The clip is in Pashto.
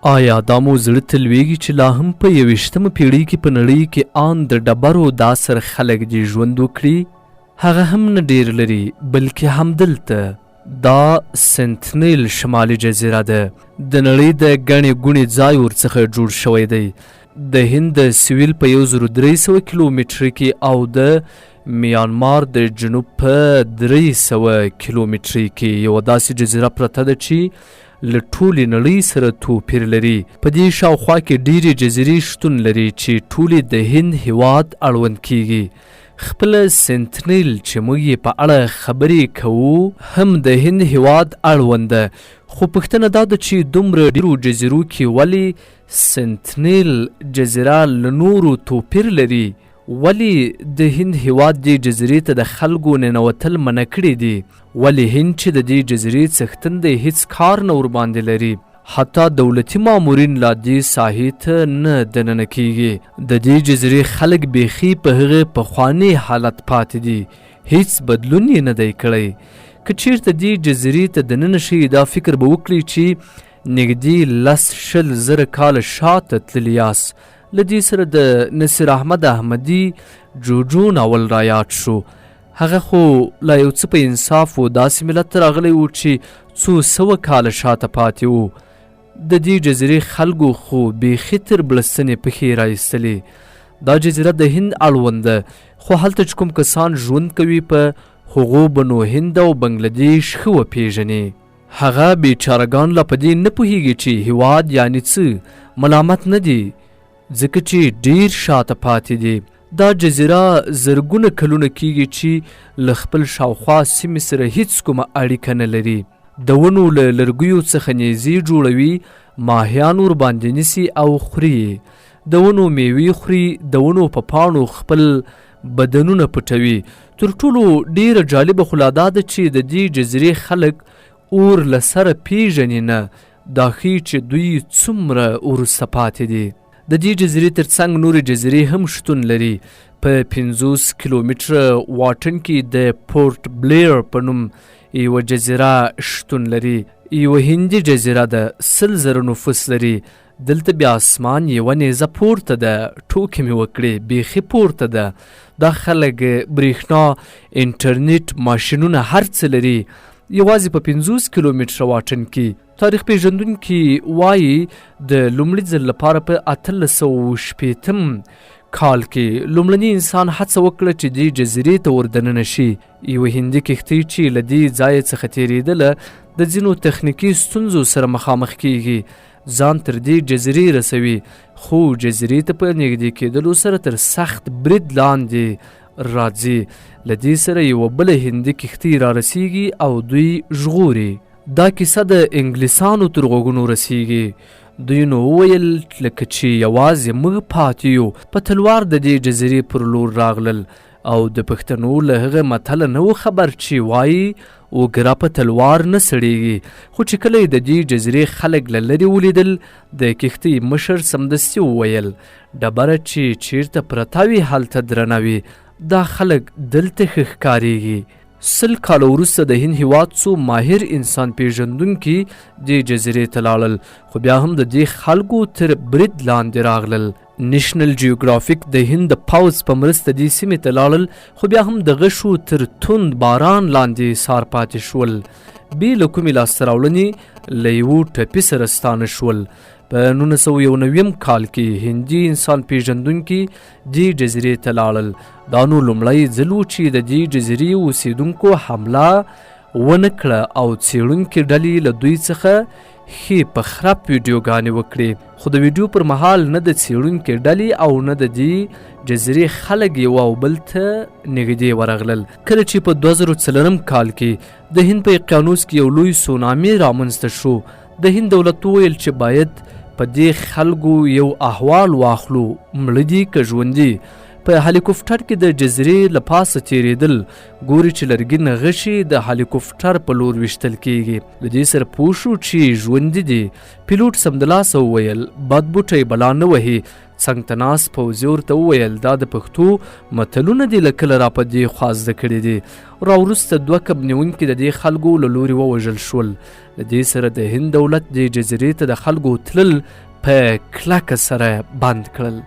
آیا دا مو زړه ته لویږي چې لا هم په 21مه پیړۍ کې په نړۍ کې ان د ډبرو دا سر خلک دې ژوند وکړي؟ هغه هم نه ډېر لري بلکې همدلته دا سنتنیل شمالي جزیره ده. د نړۍ د ګڼې ګوڼې ځای ورڅخه جوړ شوی دی. د هند د سویل په 1300 کیلومتر کې او د میانمار د جنوب په 300 کیلومتر کې یوه داسې جزیره پرته ده چې له ټولې نړۍ سره توپیر لري. په دې شاوخوا کې ډېرې جزیرې شتون لري چې ټولې د هند هیواد اړوند کیږي. خپله سنتنیل چې موږ یې په اړه خبرې کوو هم د هند هیواد اړوند ده، خو پوښتنه دا ده چې دومره ډېرو جزیرو کې ولې سنتنیل جزیره له نورو توپیر لري؟ ولې د هند هیواد دې جزیرې ته د خلکو ننوتل منع کړي دي؟ ولې هند چې د دې جزیرې څښتن دی هیڅ کار نه ورباندې لري؟ حتی دولتي مامورین لا دې ساحې ته نه دننه کیږي. د دې جزیرې خلک بیخي په هغه پخواني حالت پاتې دي، هیڅ بدلون یې نه دی کړی. که چیرته دې جزیرې ته دننه شي دا فکر به وکړي چې نږدې 10-20 کاله شاته تللي یاست. له دې سره د نصیر احمد احمدي جوجو ناول رایاد شو. هغه خو لا یو څه په انصاف و داسې ملت ته راغلی و چې څو سوه کاله شاته پاتې و. د دې جزیرې خلکو خو بیخي تر بړستنې پښې رایستلې. دا جزیره د هند اړوند ده، خو هلته چې کوم کسان ژوند کوي په هغو به نو هند او بنګلادیش ښه وپېژني. هغه بیچارهګان لا په دې نه پوهېږي چې هیواد یعنې څه ملامت نه دي، ځکه چې ډېر شاته پاتې دي. دا جزیره زرګونه کلونه کیږي چې له خپل شاوخوا سیمې سره هیڅ کومه اړیکه نه لري. د ونو له لرګیو څخه نیزې جوړوي، ماهیان ورباندې نیسي او خوري. د ونو میوې خوري، د ونو په پاڼو خپل بدنونه پټوي. تر ټولو ډیره جالبه خو لا دا ده چې د دې جزیرې خلک اور له سره پیژني نه. دا ښیي چې دوی څومره وروسته پاتې دي. د دې جزیرې تر څنګ نورې جزیرې هم شتون لري. په 50 کیلومتره واټن کې د پورټ بلیر په نوم یوه جزیره شتون لري. یوه هندي جزیره ده، 100,000 نفوس لري. دلته بیا اسمان یوه نیزه پورته ده. ټوکې مې وکړې، بیخي پورته ده. دا خلک برېښنا، انټرنیټ، ماشینونه هر څه لري. یوازې په 50 کیلومتره واټن کې. تاریخ پیژندونکي وایي د لومړي ځل لپاره په 1860 کال کې لومړني انسان هڅه وکړه چې دې جزیرې ته وردننه شي. یوه هندي کښتۍ چې له دې ځایه څخه تېرېدله د ځینو تخنیکي ستونزو سره مخامخ کیږي، ځان تر دې جزیرې رسوي، خو جزیرې ته په نږدې کېدلو سره تر سخت برید لاندې راځي. له دې سره یوه بله هندي کښتۍ را رسیږي او دوی ژغوري. دا کیسه د انګلیسانو تر غوږونو رسیږي. دوی نو وویل لکه چې یوازې موږ پاتې یو. په تلوار د دې جزیرې پر لور راغلل او د پښتنو له هغه متله نه و خبر چې وایي اوګره په تلوار نه سړېږي. خو چې کله د دې جزیرې خلک له لرې ولیدل، د کښتۍ مشر سمدستي وویل ډبره چې چیرته پرته وي هلته درنه وي. دا خلک دلته ښه ښکارېږي. 100 کاله وروسته د هند هیواد څو ماهر انسان پیژندونکي دې جزیرې ته لاړل، خو بیا هم د دې خلکو تر برید لاندې راغلل. نیشنل جیوګرافیک د هند د پوځ په مرسته دې سیمې ته لاړل، خو بیا هم د غشو تر توند باران لاندې سار پاتې شول. بې له کومې لاسته راوړنې له یوه ټپي سره ستانه شول. په 1991 کال کې هندي انسان پیژندونکي دې جزیرې ته لاړل. دا نو لومړی ځل و چې د دې جزیرې اوسیدونکو حمله ونه کړه او څېړونکي ډلې له دوی څخه ښې په خراب ویډیوګانې وکړې. خو د ویډیو پر مهال نه د څېړونکي ډلې او نه د دې جزیرې خلک یو او بل ته نږدې ورغلل. کله چې په 2004 کال کې د هند په اقیانوس کې یو لوی سونامي رامنځته شو، د هند دولت وویل چې باید په دې خلکو یو احوال واخلو، مړه دي که ژوندي. په هلیکوپټر کې د جزیرې له پاسه تیریدل ګوري چې لرګین غشي د هلیکوپټر په لور ویشتل کیږي. له دې سره پوه شو چې ژوندي دي. پیلوټ سمدلاسه وویل بد بوټی بلا نه وهي. څنګ ته ناست پوځي ورته وویل دا د پښتو متلونه دي له کله را په دې خوا زده کړي دي. راوروسته 2 کب نیونکي د دې خلکو له لوري ووژل شول. له دې سره د هند دولت دې جزیرې ته د خلکو تلل په کلکه سره بند کړل.